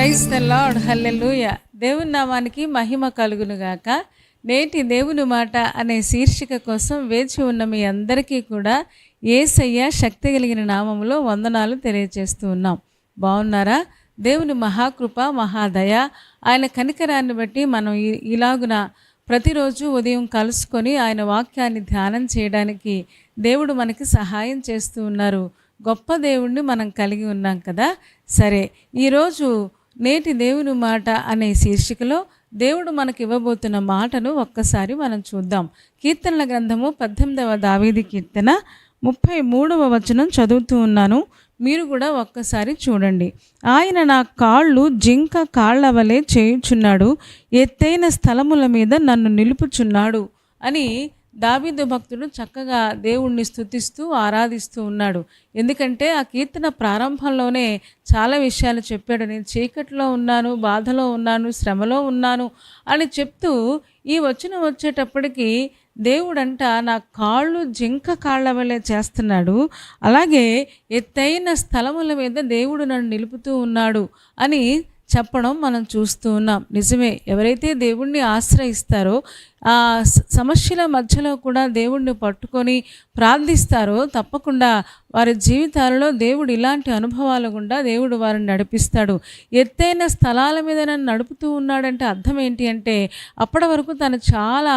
Praise the lord, హల్లెలూయా. దేవుని నామానికి మహిమ కలుగును గాక. నేటి దేవుని మాట అనే శీర్షిక కోసం వేచి ఉన్న మీ అందరికీ కూడా యేసయ్య శక్తి కలిగిన నామములో వందనాలు తెలియజేస్తూ ఉన్నాం. బాగున్నారా? దేవుని మహాకృప, మహాదయ, ఆయన కనికరాన్ని బట్టి మనం ఇలాగున ప్రతిరోజు ఉదయం కలుసుకొని ఆయన వాక్యాన్ని ధ్యానం చేయడానికి దేవుడు మనకి సహాయం చేస్తూ ఉన్నారు. గొప్ప దేవుణ్ణి మనం కలిగి ఉన్నాం కదా. సరే, ఈరోజు నేటి దేవుని మాట అనే శీర్షికలో దేవుడు మనకి ఇవ్వబోతున్న మాటను ఒక్కసారి మనం చూద్దాం. కీర్తనల గ్రంథము 18వ దావీదు కీర్తన 33వ వచనం చదువుతూ ఉన్నాను. మీరు కూడా ఒక్కసారి చూడండి. ఆయన నా కాళ్ళు జింక కాళ్ల వలె చేయుచున్నాడు, ఎత్తైన స్థలముల మీద నన్ను నిలుపుచున్నాడు అని దావీదు భక్తుడు చక్కగా దేవుణ్ణి స్తుతిస్తూ ఆరాధిస్తూ ఉన్నాడు. ఎందుకంటే ఆ కీర్తన ప్రారంభంలోనే చాలా విషయాలు చెప్పాడు. నేను చీకట్లో ఉన్నాను, బాధలో ఉన్నాను, శ్రమలో ఉన్నాను అని చెప్తూ ఈ వచనం వచ్చేటప్పటికి దేవుడంట నా కాళ్ళు జింక కాళ్ల వలె చేస్తున్నాడు, అలాగే ఎత్తైన స్థలముల మీద దేవుడు నన్ను నిలుపుతూ ఉన్నాడు అని చెప్పడం మనం చూస్తూ ఉన్నాం. నిజమే, ఎవరైతే దేవుణ్ణి ఆశ్రయిస్తారో, ఆ సమస్యల మధ్యలో కూడా దేవుణ్ణి పట్టుకొని ప్రార్థిస్తారో తప్పకుండా వారి జీవితాలలో దేవుడు ఇలాంటి అనుభవాల గుండా దేవుడు వారిని నడిపిస్తాడు. ఎత్తైన స్థలాల మీద నన్ను నడుపుతూ ఉన్నాడంటే అర్థం ఏంటి అంటే, అప్పటి వరకు తను చాలా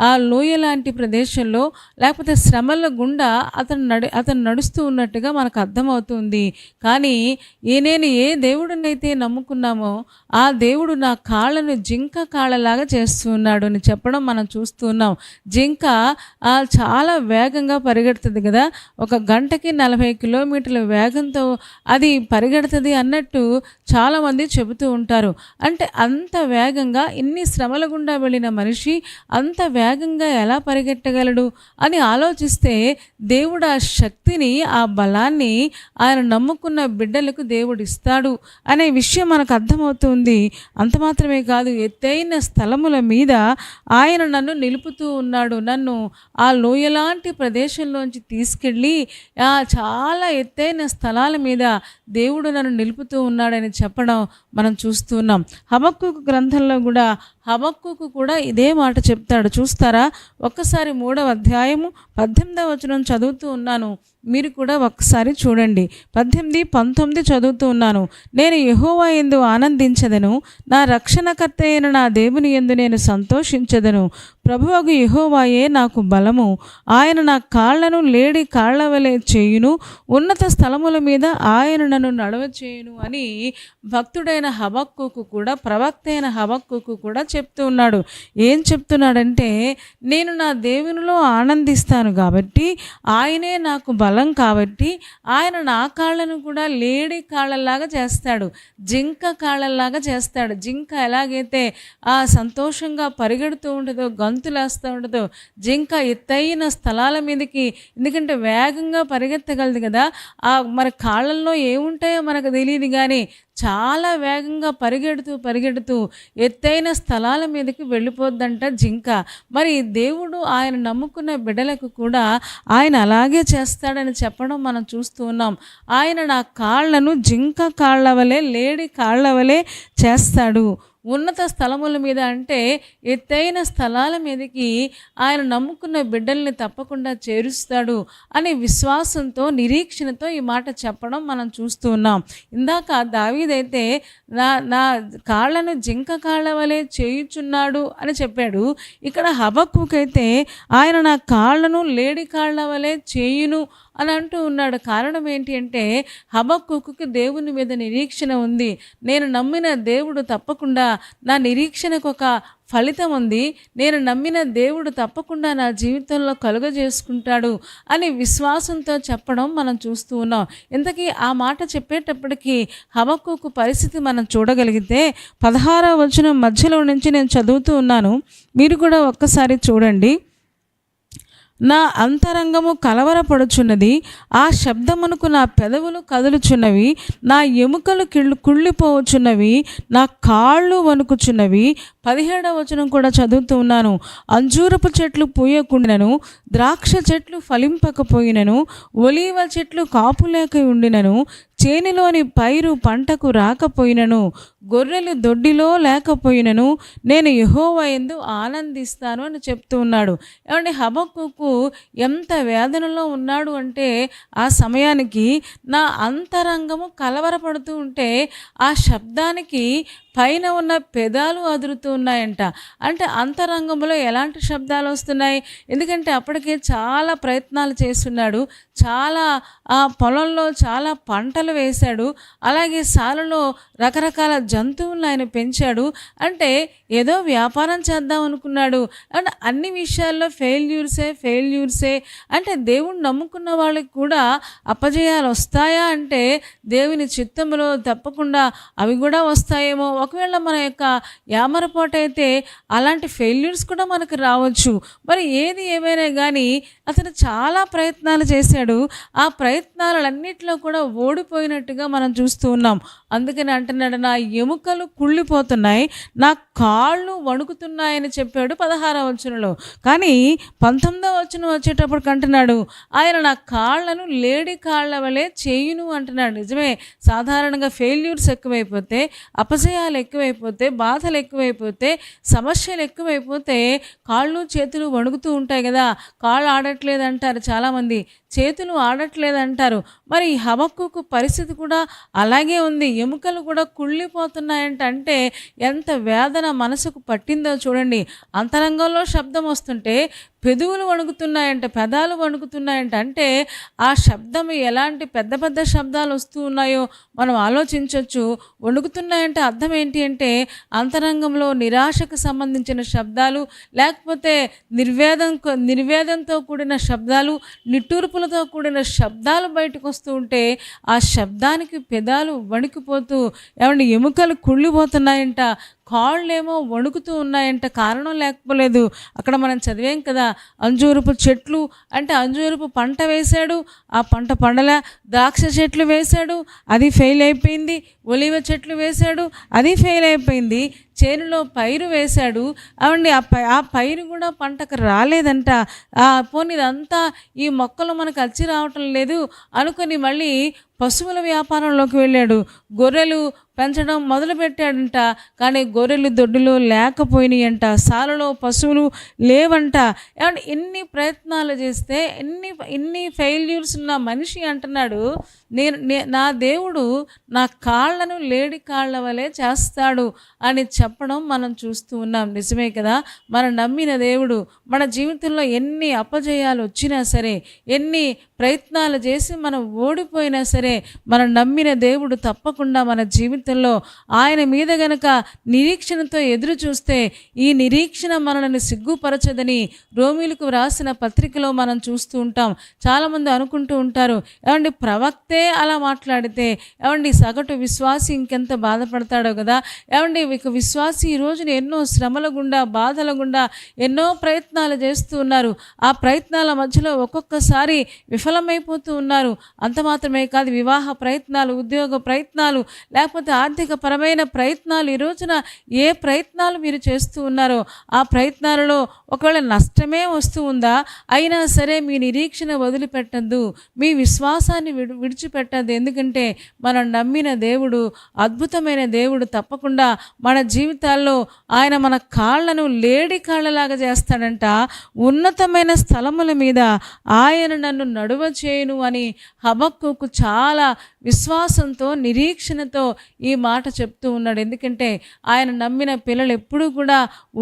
ఆ లోయ లాంటి ప్రదేశంలో లేకపోతే శ్రమల గుండా అతను నడుస్తూ ఉన్నట్టుగా మనకు అర్థమవుతుంది. కానీ నేను ఏ దేవుడినైతే నమ్ముకున్నామో ఆ దేవుడు నా కాళ్ళను జింక కాళ్ళలాగా చేస్తూ ఉన్నాడు అని చెప్పడం మనం చూస్తూ ఉన్నాం. జింక చాలా వేగంగా పరిగెడుతుంది కదా, ఒక గంటకి 40 కిలోమీటర్ల వేగంతో అది పరిగెడుతుంది అన్నట్టు చాలామంది చెబుతూ ఉంటారు. అంటే అంత వేగంగా ఇన్ని శ్రమల గుండా వెళ్ళిన మనిషి అంత వేగంగా ఎలా పరిగెట్టగలడు అని ఆలోచిస్తే దేవుడు ఆ శక్తిని, ఆ బలాన్ని ఆయన నమ్ముకున్న బిడ్డలకు దేవుడు ఇస్తాడు అనే విషయం మనకు అర్థమవుతుంది. అంత మాత్రమే కాదు, ఎత్తైన స్థలముల మీద ఆయన నన్ను నిలుపుతూ ఉన్నాడు. నన్ను ఆ లోయలాంటి ప్రదేశంలోంచి తీసుకెళ్ళి చాలా ఎత్తైన స్థలాల మీద దేవుడు నన్ను నిలుపుతూ ఉన్నాడని చెప్పడం మనం చూస్తున్నాం. హబక్కూకు గ్రంథంలో కూడా హబక్కూకు కూడా ఇదే మాట చెప్తాడు. చూస్తారా? ఒక్కసారి 3వ అధ్యాయము 18వ వచనం చదువుతూ ఉన్నాను, మీరు కూడా ఒక్కసారి చూడండి. 18, 19 చదువుతూ ఉన్నాను. నేను యెహోవా యందు ఆనందించదను, నా రక్షణకర్త అయిన నా దేవుని యందు నేను సంతోషించదను. ప్రభువగు యెహోవాయే నాకు బలము, ఆయన నా కాళ్లను లేడి కాళ్ల వలె చేయును, ఉన్నత స్థలముల మీద ఆయన నన్ను నడవ చేయును అని భక్తుడైన హబక్కూకు కూడా, ప్రవక్త అయిన హబక్కూకు కూడా చెప్తూ ఉన్నాడు. ఏం చెప్తున్నాడంటే, నేను నా దేవునిలో ఆనందిస్తాను కాబట్టి, ఆయనే నాకు బలం కాబట్టి, ఆయన నా కాళ్ళను కూడా లేడి కాళ్ళలాగా చేస్తాడు, జింక కాళ్ళలాగా చేస్తాడు. జింక ఎలాగైతే సంతోషంగా పరిగెడుతూ ఉంటుందో, గంతులేస్తూ ఉంటుందో, జింక ఎత్తైన స్థలాల మీదకి, ఎందుకంటే వేగంగా పరిగెత్తగలదు కదా, మరి కాళ్ళల్లో ఏముంటాయో మనకు తెలియదు కానీ చాలా వేగంగా పరిగెడుతూ ఎత్తైన స్థలాల మీదకి వెళ్ళిపోద్దంట జింక. మరి దేవుడు ఆయన నమ్ముకున్న బిడ్డలకు కూడా ఆయన అలాగే చేస్తాడని చెప్పడం మనం చూస్తూ ఉన్నాం. ఆయన నా కాళ్లను జింక కాళ్ల వలె, లేడి కాళ్ల వలె చేస్తాడు. ఉన్నత స్థలముల మీద అంటే ఎత్తైన స్థలాల మీదకి ఆయన నమ్ముకున్న బిడ్డల్ని తప్పకుండా చేరుస్తాడు అనే విశ్వాసంతో, నిరీక్షణతో ఈ మాట చెప్పడం మనం చూస్తూ ఉన్నాం. ఇందాక దావీదైతే నా కాళ్ళను జింక కాళ్ళ వలె చేయుచున్నాడు అని చెప్పాడు. ఇక్కడ హబక్కూకైతే ఆయన నా కాళ్ళను లేడి కాళ్ళ వలె చేయును అని అంటూ ఉన్నాడు. కారణం ఏంటి అంటే, హబక్కూకుకి దేవుని మీద నిరీక్షణ ఉంది. నేను నమ్మిన దేవుడు తప్పకుండా నా నిరీక్షణకు ఒక ఫలితం ఉంది, నేను నమ్మిన దేవుడు తప్పకుండా నా జీవితంలో కలుగజేసుకుంటాడు అని విశ్వాసంతో చెప్పడం మనం చూస్తూ ఉన్నాం. ఇంతకీ ఆ మాట చెప్పేటప్పటికీ హబక్కూకు పరిస్థితి మనం చూడగలిగితే 16వ వచనం మధ్యలో నుంచి నేను చదువుతూ ఉన్నాను, మీరు కూడా ఒక్కసారి చూడండి. నా అంతరంగము కలవరపడుచున్నది, ఆ శబ్దమునకు నా పెదవులు కదులుచున్నవి, నా ఎముకలు కుళ్ళిపోవచ్చున్నవి, నా కాళ్ళు వణుకుచున్నవి. 17వ వచనం కూడా చదువుతూ ఉన్నాను. అంజూరపు చెట్లు పూయకుండినను, ద్రాక్ష చెట్లు ఫలింపకపోయినను, ఒలీవ చెట్లు కాపులేక ఉండినను, చేనులోని పైరు పంటకు రాకపోయినను, గొర్రెలు దొడ్డిలో లేకపోయినను నేను యెహోవా యందు ఆనందిస్తాను అని చెప్తూ ఉన్నాడు. ఏమంటే హబక్కూకు ఎంత వేదనలో ఉన్నాడు అంటే ఆ సమయానికి నా అంతరంగము కలవరపడుతూ ఉంటే ఆ శబ్దానికి పైన ఉన్న పెదాలు అదురుతూ ఉన్నాయంట. అంటే అంతరంగంలో ఎలాంటి శబ్దాలు వస్తున్నాయి? ఎందుకంటే అప్పటికే చాలా ప్రయత్నాలు చేస్తున్నాడు, చాలా పొలంలో చాలా పంటలు వేశాడు, అలాగే సాలలో రకరకాల జంతువులను ఆయన పెంచాడు. అంటే ఏదో వ్యాపారం చేద్దాం అనుకున్నాడు. అండ్ అన్ని విషయాల్లో ఫెయిల్యూర్సే. అంటే దేవుణ్ణి నమ్ముకున్న వాళ్ళకి కూడా అపజయాలు వస్తాయా అంటే దేవుని చిత్తంలో తప్పకుండా అవి కూడా వస్తాయేమో. ఒకవేళ మన యొక్క యామరపాటు అయితే అలాంటి ఫెయిల్యూర్స్ కూడా మనకు రావచ్చు. మరి ఏది ఏమైనా కానీ అతను చాలా ప్రయత్నాలు చేశాడు. ఆ ప్రయత్నాలన్నింటిలో కూడా ఓడిపోయినట్టుగా మనం చూస్తూ ఉన్నాం. అందుకని అంటున్నాడు, నా ఎముకలు కుళ్ళిపోతున్నాయి, నా కాళ్ళు వణుకుతున్నాయని చెప్పాడు 16వ వచనంలో. కానీ 19వ వచనం వచ్చేటప్పటికి అంటున్నాడు, ఆయన నా కాళ్ళను లేడి కాళ్ళ వలె చేయును అంటున్నాడు. నిజమే, సాధారణంగా ఫెయిల్యూర్స్ ఎక్కువైపోతే, అపజయాలు ఎక్కువైపోతే, బాధలు ఎక్కువైపోతే, సమస్యలు ఎక్కువైపోతే కాళ్ళు చేతులు వణుకుతూ ఉంటాయి కదా. కాళ్ళు ఆడట్లేదు అంటారు చాలామంది, చేతులు ఆడట్లేదు అంటారు. మరి హబక్కూకు పరిస్థితి కూడా అలాగే ఉంది. ఎముకలు కూడా కుళ్ళిపోతున్నాయంట. అంటే ఎంత వేదన మనసుకు పట్టిందో చూడండి. అంతరంగంలో శబ్దం వస్తుంటే పెదవులు వణుకుతున్నాయంట, పెదాలు వణుకుతున్నాయంట. అంటే ఆ శబ్దం ఎలాంటి పెద్ద పెద్ద శబ్దాలు వస్తూ ఉన్నాయో మనం ఆలోచించవచ్చు. వణుకుతున్నాయంటే అర్థం ఏంటి అంటే అంతరంగంలో నిరాశకు సంబంధించిన శబ్దాలు, లేకపోతే నిర్వేదంతో కూడిన శబ్దాలు, నిట్టూర్పులతో కూడిన శబ్దాలు బయటకు వస్తూ ఉంటే ఆ శబ్దానికి పెదాలు వణికిపోతూ ఏమంటే ఎముకలు కుళ్ళిపోతున్నాయంట, కాళ్ళేమో వణుకుతూ ఉన్నాయంట. కారణం లేకపోలేదు. అక్కడ మనం చదివాం కదా, అంజూరపు చెట్లు అంటే అంజూరపు పంట వేశాడు, ఆ పంట పండల. ద్రాక్ష చెట్లు వేశాడు, అది ఫెయిల్ అయిపోయింది. ఒలివ చెట్లు వేశాడు, అది ఫెయిల్ అయిపోయింది. చేనులో పైరు వేశాడు, అవండి ఆ పైరు కూడా పంటకు రాలేదంట. పోనీ ఇదంతా ఈ మొక్కలు మనకు అచ్చి రావటం లేదు అనుకొని మళ్ళీ పశువుల వ్యాపారంలోకి వెళ్ళాడు. గొర్రెలు పెంచడం మొదలుపెట్టాడంట. కానీ గొర్రెలు దొడ్డులో లేకపోయినాయి అంట, సాలలో పశువులు లేవంట. ఏమంటే ఎన్ని ప్రయత్నాలు చేస్తే ఎన్ని ఫెయిల్యూర్స్ ఉన్న మనిషి అంటున్నాడు, నా దేవుడు నా కాళ్ళను లేడి కాళ్ళ వలె చేస్తాడు అని చెప్పడం మనం చూస్తూ ఉన్నాం. నిజమే కదా. మనం నమ్మిన దేవుడు మన జీవితంలో ఎన్ని అపజయాలు వచ్చినా సరే, ఎన్ని ప్రయత్నాలు చేసి మనం ఓడిపోయినా సరే, మనం నమ్మిన దేవుడు తప్పకుండా మన జీవితంలో ఆయన మీద గనక నిరీక్షణతో ఎదురు చూస్తే ఈ నిరీక్షణ మనల్ని సిగ్గుపరచదని రోమీలకు వ్రాసిన పత్రికలో మనం చూస్తూ ఉంటాం. చాలామంది అనుకుంటూ ఉంటారు, ఏమండి ప్రవక్తే అలా మాట్లాడితే ఏమండి సగటు విశ్వాసి ఇంకెంత బాధపడతాడో కదా. ఏమండి ఇక విశ్వాసి ఈ రోజున ఎన్నో శ్రమల గుండా, బాధల గుండా ఎన్నో ప్రయత్నాలు చేస్తూ ఉన్నారు. ఆ ప్రయత్నాల మధ్యలో ఒక్కొక్కసారి విఫలమైపోతూ ఉన్నారు. అంత మాత్రమే కాదు, వివాహ ప్రయత్నాలు, ఉద్యోగ ప్రయత్నాలు, లేకపోతే ఆర్థిక పరమైన ప్రయత్నాలు, ఈ రోజున ఏ ప్రయత్నాలు మీరు చేస్తూ ఉన్నారో ఆ ప్రయత్నాలలో ఒకవేళ నష్టమే వస్తూ ఉందా, అయినా సరే మీ నిరీక్షణ వదిలిపెట్టద్దు, మీ విశ్వాసాన్ని విడిచిపెట్టద్దు. ఎందుకంటే మనం నమ్మిన దేవుడు అద్భుతమైన దేవుడు. తప్పకుండా మన జీవితాల్లో ఆయన మన కాళ్ళను లేడి కాళ్ళలాగా చేస్తాడంట. ఉన్నతమైన స్థలముల మీద ఆయన నన్ను నడువ చేయును అని హబక్కూకు చాలా విశ్వాసంతో, నిరీక్షణతో ఈ మాట చెప్తూ ఉన్నాడు. ఎందుకంటే ఆయన నమ్మిన పిల్లలు ఎప్పుడూ కూడా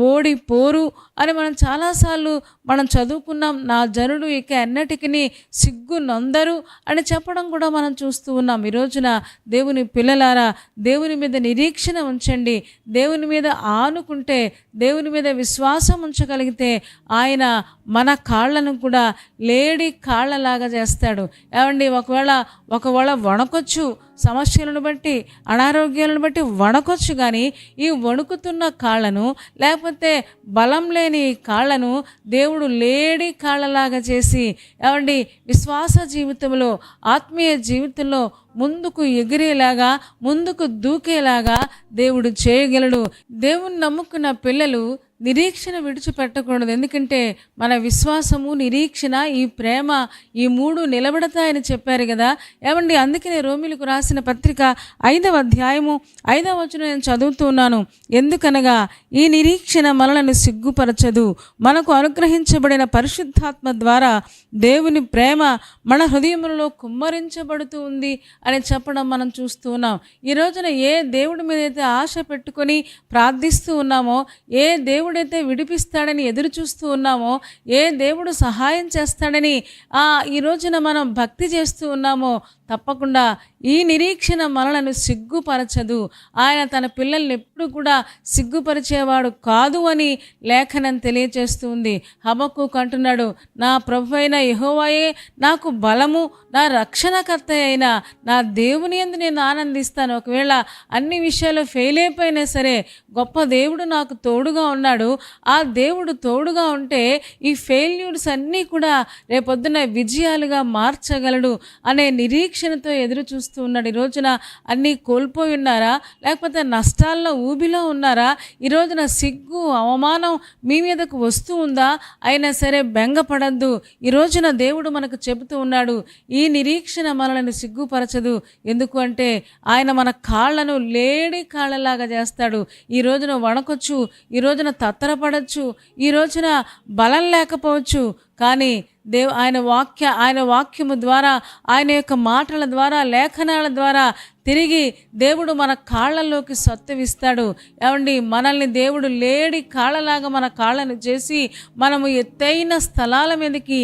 ఓడిపోరు అని మనం చాలాసార్లు మనం చదువుకున్నాం. నా జనుడు ఇక ఎన్నటికి సిగ్గు నొందరు అని చెప్పడం కూడా మనం చూస్తూ ఉన్నాం. ఈ రోజున దేవుని పిల్లలారా, దేవుని మీద నిరీక్షణ ఉంచండి. దేవుని మీద ఆనుకుంటే, దేవుని మీద విశ్వాసం ఉంచగలిగితే ఆయన మన కాళ్ళను కూడా లేడి కాళ్ళలాగా చేస్తాడు. ఏమండి ఒకవేళ వణకొచ్చు, సమస్యలను బట్టి, అనారోగ్యాలను బట్టి వణకొచ్చు. కానీ ఈ వణుకుతున్న కాళ్ళను, లేకపోతే బలం లేని కాళ్ళను దేవుడు లేడి కాళ్ళలాగా చేసి ఏమండి విశ్వాస జీవితంలో, ఆత్మీయ జీవితంలో ముందుకు ఎగిరేలాగా, ముందుకు దూకేలాగా దేవుడు చేయగలడు. దేవుని నమ్ముకున్న పిల్లలు నిరీక్షణ విడిచిపెట్టకూడదు. ఎందుకంటే మన విశ్వాసము, నిరీక్షణ, ఈ ప్రేమ, ఈ 3 నిలబడతాయని చెప్పారు కదా. ఏమండి, అందుకనే రోమీలకు రాసిన పత్రిక 5వ అధ్యాయము 5వ వచనం నేను చదువుతున్నాను. ఎందుకనగా ఈ నిరీక్షణ మనలను సిగ్గుపరచదు, మనకు అనుగ్రహించబడిన పరిశుద్ధాత్మ ద్వారా దేవుని ప్రేమ మన హృదయములలో కుమ్మరించబడుతూ ఉంది అని చెప్పడం మనం చూస్తూ ఉన్నాం. ఈ రోజున ఏ దేవుడి మీద అయితే ఆశ పెట్టుకొని ప్రార్థిస్తూ ఉన్నామో, ఏ దేవుడైతే విడిపిస్తాడని ఎదురు చూస్తూ ఉన్నామో, ఏ దేవుడు సహాయం చేస్తాడని ఈ రోజున మనం భక్తి చేస్తూ ఉన్నామో, తప్పకుండా ఈ నిరీక్షణ మనలను సిగ్గుపరచదు. ఆయన తన పిల్లల్ని ఎప్పుడు కూడా సిగ్గుపరిచేవాడు కాదు అని లేఖనం తెలియచేస్తుంది. హబక్కూకు అంటున్నాడు, నా ప్రభువైన యెహోవాయే నాకు బలము, నా రక్షణకర్త అయిన నా దేవుని యందు నేను ఆనందిస్తాను. ఒకవేళ అన్ని విషయాలు ఫెయిల్ అయిపోయినా సరే గొప్ప దేవుడు నాకు తోడుగా ఉన్నాడు. ఆ దేవుడు తోడుగా ఉంటే ఈ ఫెయిల్యూర్స్ అన్నీ కూడా రేపొద్దున విజయాలుగా మార్చగలడు అనే నిరీక్షణతో ఎదురు చూస్తూ ఉన్నాడు. ఈ రోజున అన్నీ కోల్పోయి ఉన్నారా, లేకపోతే నష్టాల్లో ఊబిలో ఉన్నారా? ఈ రోజున సిగ్గు, అవమానం మీ మీదకు వస్తూ ఉందా? అయినా సరే బెంగపడద్దు. ఈ రోజున దేవుడు మనకు చెబుతూ ఉన్నాడు, ఈ నిరీక్షణ మనల్ని సిగ్గుపరచదు. ఎందుకు అంటే ఆయన మన కాళ్ళను లేడి కాళ్ళలాగా చేస్తాడు. ఈ రోజున వణకొచ్చు, ఈ రోజున తత్తరపడచ్చు, ఈ రోజున బలం లేకపోవచ్చు, కానీ ఆయన వాక్యము ద్వారా, ఆయన యొక్క మాటల ద్వారా, లేఖనాల ద్వారా తిరిగి దేవుడు మన కాళ్ళల్లోకి సత్తువిస్తాడు. ఏమండి, మనల్ని దేవుడు లేడి కాళ్ళలాగా మన కాళ్ళను చేసి మనము ఎత్తైన స్థలాల మీదకి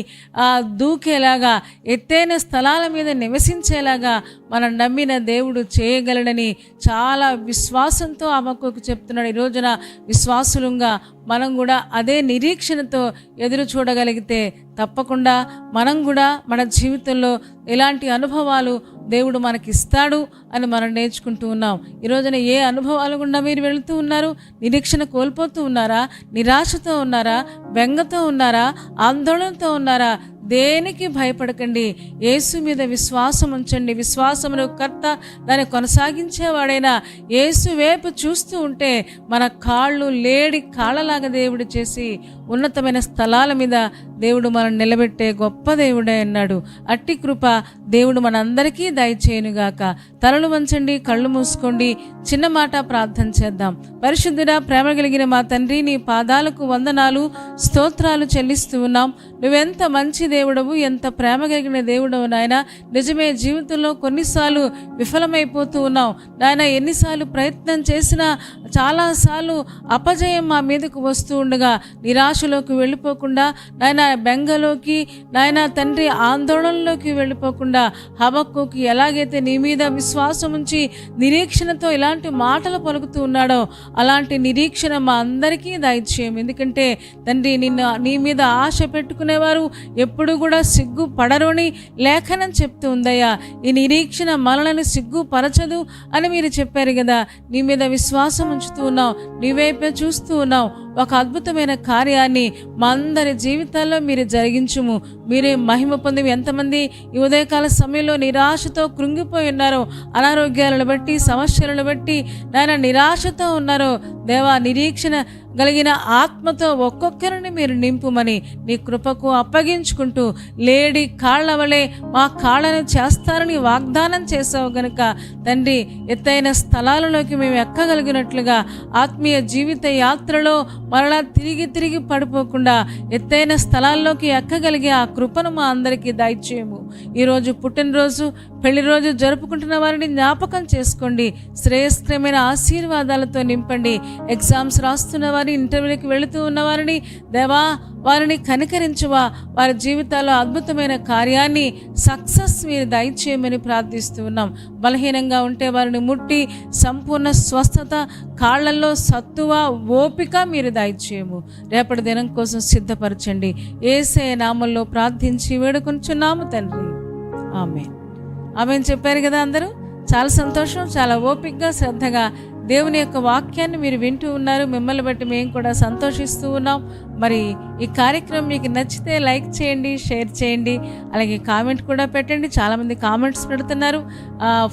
దూకేలాగా, ఎత్తైన స్థలాల మీద నివసించేలాగా మనం నమ్మిన దేవుడు చేయగలడని చాలా విశ్వాసంతో హబక్కూకు చెప్తున్నాడు. ఈ రోజున విశ్వాసులుగా మనం కూడా అదే నిరీక్షణతో ఎదురు చూడగలిగితే తప్పకుండా మనం కూడా మన జీవితంలో ఎలాంటి అనుభవాలు దేవుడు మనకిస్తాడు అని మనం నేర్చుకుంటూ ఉన్నాం. ఈ రోజున ఏ అనుభవాలు గుండా మీరు వెళుతూ ఉన్నారు? నిరీక్షణ కోల్పోతూ ఉన్నారా? నిరాశతో ఉన్నారా? బెంగతో ఉన్నారా? ఆందోళనతో ఉన్నారా? దేనికి భయపడకండి. యేసు మీద విశ్వాసం ఉంచండి. విశ్వాసమును కర్త, దాన్ని కొనసాగించేవాడైనా యేసు వైపు చూస్తూ ఉంటే మన కాళ్ళు లేడి కాళ్ళలాగా దేవుడు చేసి ఉన్నతమైన స్థలాల మీద దేవుడు మనం నిలబెట్టే గొప్ప దేవుడే అన్నాడు. అట్టి కృప దేవుడు మనందరికీ దయచేయునుగాక. తలలు వంచండి, కళ్ళు మూసుకోండి, చిన్న మాట ప్రార్థన చేద్దాం. పరిశుద్ధుడా, ప్రేమ కలిగిన మా తండ్రి, నీ పాదాలకు వందనాలు, స్తోత్రాలు చెల్లిస్తూ ఉన్నాం. నువ్వెంత మంచి దేవుడవు, ఎంత ప్రేమ కలిగిన దేవుడవు నాయన. నిజమే, జీవితంలో కొన్నిసార్లు విఫలమైపోతూ ఉన్నాం నాయన. ఎన్నిసార్లు ప్రయత్నం చేసినా చాలాసార్లు అపజయం మా మీదకు వస్తూ ఉండగా నిరాశలోకి వెళ్ళిపోకుండా నాయన, బెంగలోకి నాయన తండ్రి ఆందోళనలోకి వెళ్ళిపోకుండా హబక్కూకు ఎలాగైతే నీ మీద విశ్వాసం ఉంచి నిరీక్షణతో ఇలాంటి మాటలు పలుకుతూ ఉన్నాడో అలాంటి నిరీక్షణ మా అందరికీ దయచేయం. ఎందుకంటే తండ్రి, నీ మీద ఆశ పెట్టుకునేవారు ఎప్పుడు కూడా సిగ్గుపడరు అని లేఖనం చెప్తూ ఉందయ్యా. ఈ నిరీక్షణ మనల్ని సిగ్గుపరచదు అని మీరు చెప్పారు కదా. నీ మీద విశ్వాసం ఉంచుతూ ఉన్నాం, నీ వైపే చూస్తూ ఉన్నాం. ఒక అద్భుతమైన కార్యాన్ని మా అందరి జీవితాల్లో మీరు జరిగించుము. మీరే మహిమ పొంది. ఎంతమంది ఈ ఉదయకాల సమయంలో నిరాశతో కృంగిపోయి ఉన్నారో, అనారోగ్యాలను బట్టి, సమస్యలను బట్టి నాయన నిరాశతో ఉన్నారో, దేవా నిరీక్షణ కలిగిన ఆత్మతో ఒక్కొక్కరిని మీరు నింపుమని నీ కృపకు అప్పగించుకుంటూ, లేడి కాళ్ళ వలె మా కాళ్ళను చేస్తారని వాగ్దానం చేసావు గనుక తండ్రి, ఎత్తైన స్థలాలలోకి మేము ఎక్కగలిగినట్లుగా ఆత్మీయ జీవిత యాత్రలో మరలా తిరిగి పడిపోకుండా ఎత్తైన స్థలాల్లోకి ఎక్కగలిగే ఆ కృపను మా అందరికీ దయచేయము. ఈరోజు పుట్టినరోజు, పెళ్లి రోజు జరుపుకుంటున్న వారిని జ్ఞాపకం చేసుకోండి. శ్రేయస్కరమైన ఆశీర్వాదాలతో నింపండి. ఎగ్జామ్స్ రాస్తున్న వారిని, ఇంటర్వ్యూకి వెళుతూ ఉన్నవారిని దేవా, వారిని కనికరించువా. వారి జీవితాల్లో అద్భుతమైన కార్యాన్ని, సక్సెస్ మీరు దయచేయమని ప్రార్థిస్తూ ఉన్నాం. బలహీనంగా ఉంటే వారిని ముట్టి సంపూర్ణ స్వస్థత, కాళ్లలో సత్తువ, ఓపిక మీరు దయచేయము. రేపటి దినం కోసం సిద్ధపరచండి. యేసయ్య నామములో ప్రార్థించి వేడుకొనుచున్నాము తండ్రి, ఆమేన్. ఆమేన్ చెప్పారు కదా అందరూ. చాలా సంతోషం. చాలా ఓపికగా, శ్రద్ధగా దేవుని యొక్క వాక్యాన్ని మీరు వింటూ ఉన్నారు. మిమ్మల్ని బట్టి మేము కూడా సంతోషిస్తూ ఉన్నాం. మరి ఈ కార్యక్రమం మీకు నచ్చితే లైక్ చేయండి, షేర్ చేయండి, అలాగే కామెంట్ కూడా పెట్టండి. చాలామంది కామెంట్స్ పెడుతున్నారు,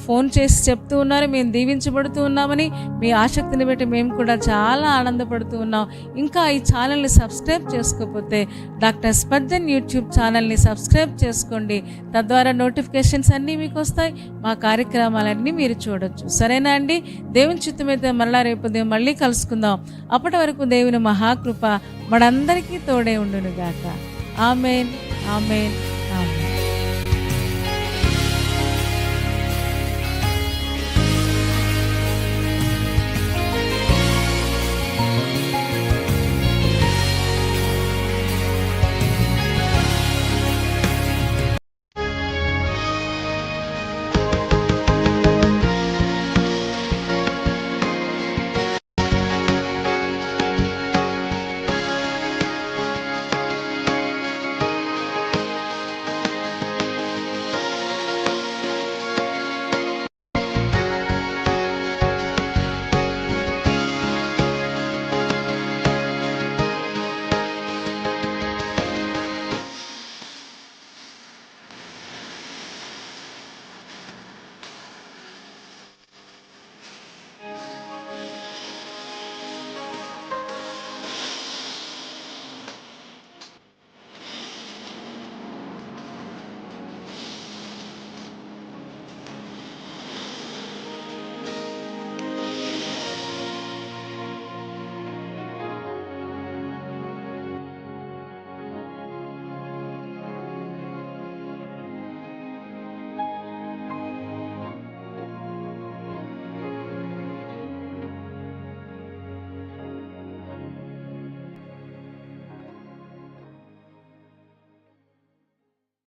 ఫోన్ చేసి చెప్తూ ఉన్నారు మేము దీవించబడుతూ ఉన్నామని. మీ ఆసక్తిని బట్టి మేము కూడా చాలా ఆనందపడుతూ ఉన్నాం. ఇంకా ఈ ఛానల్ని సబ్స్క్రైబ్ చేసుకోకపోతే డాక్టర్ స్పర్జన్ యూట్యూబ్ ఛానల్ని సబ్స్క్రైబ్ చేసుకోండి. తద్వారా నోటిఫికేషన్స్ అన్నీ మీకు వస్తాయి, మా కార్యక్రమాలన్నీ మీరు చూడొచ్చు. సరేనా అండి? దేవుని చిత్తమైతే మరలా రేపు ఉదయం మళ్ళీ కలుసుకుందాం. అప్పటి వరకు దేవుని మహాకృప మనందరికీ తోడే ఉండునుగాక. ఆమేన్, ఆమేన్.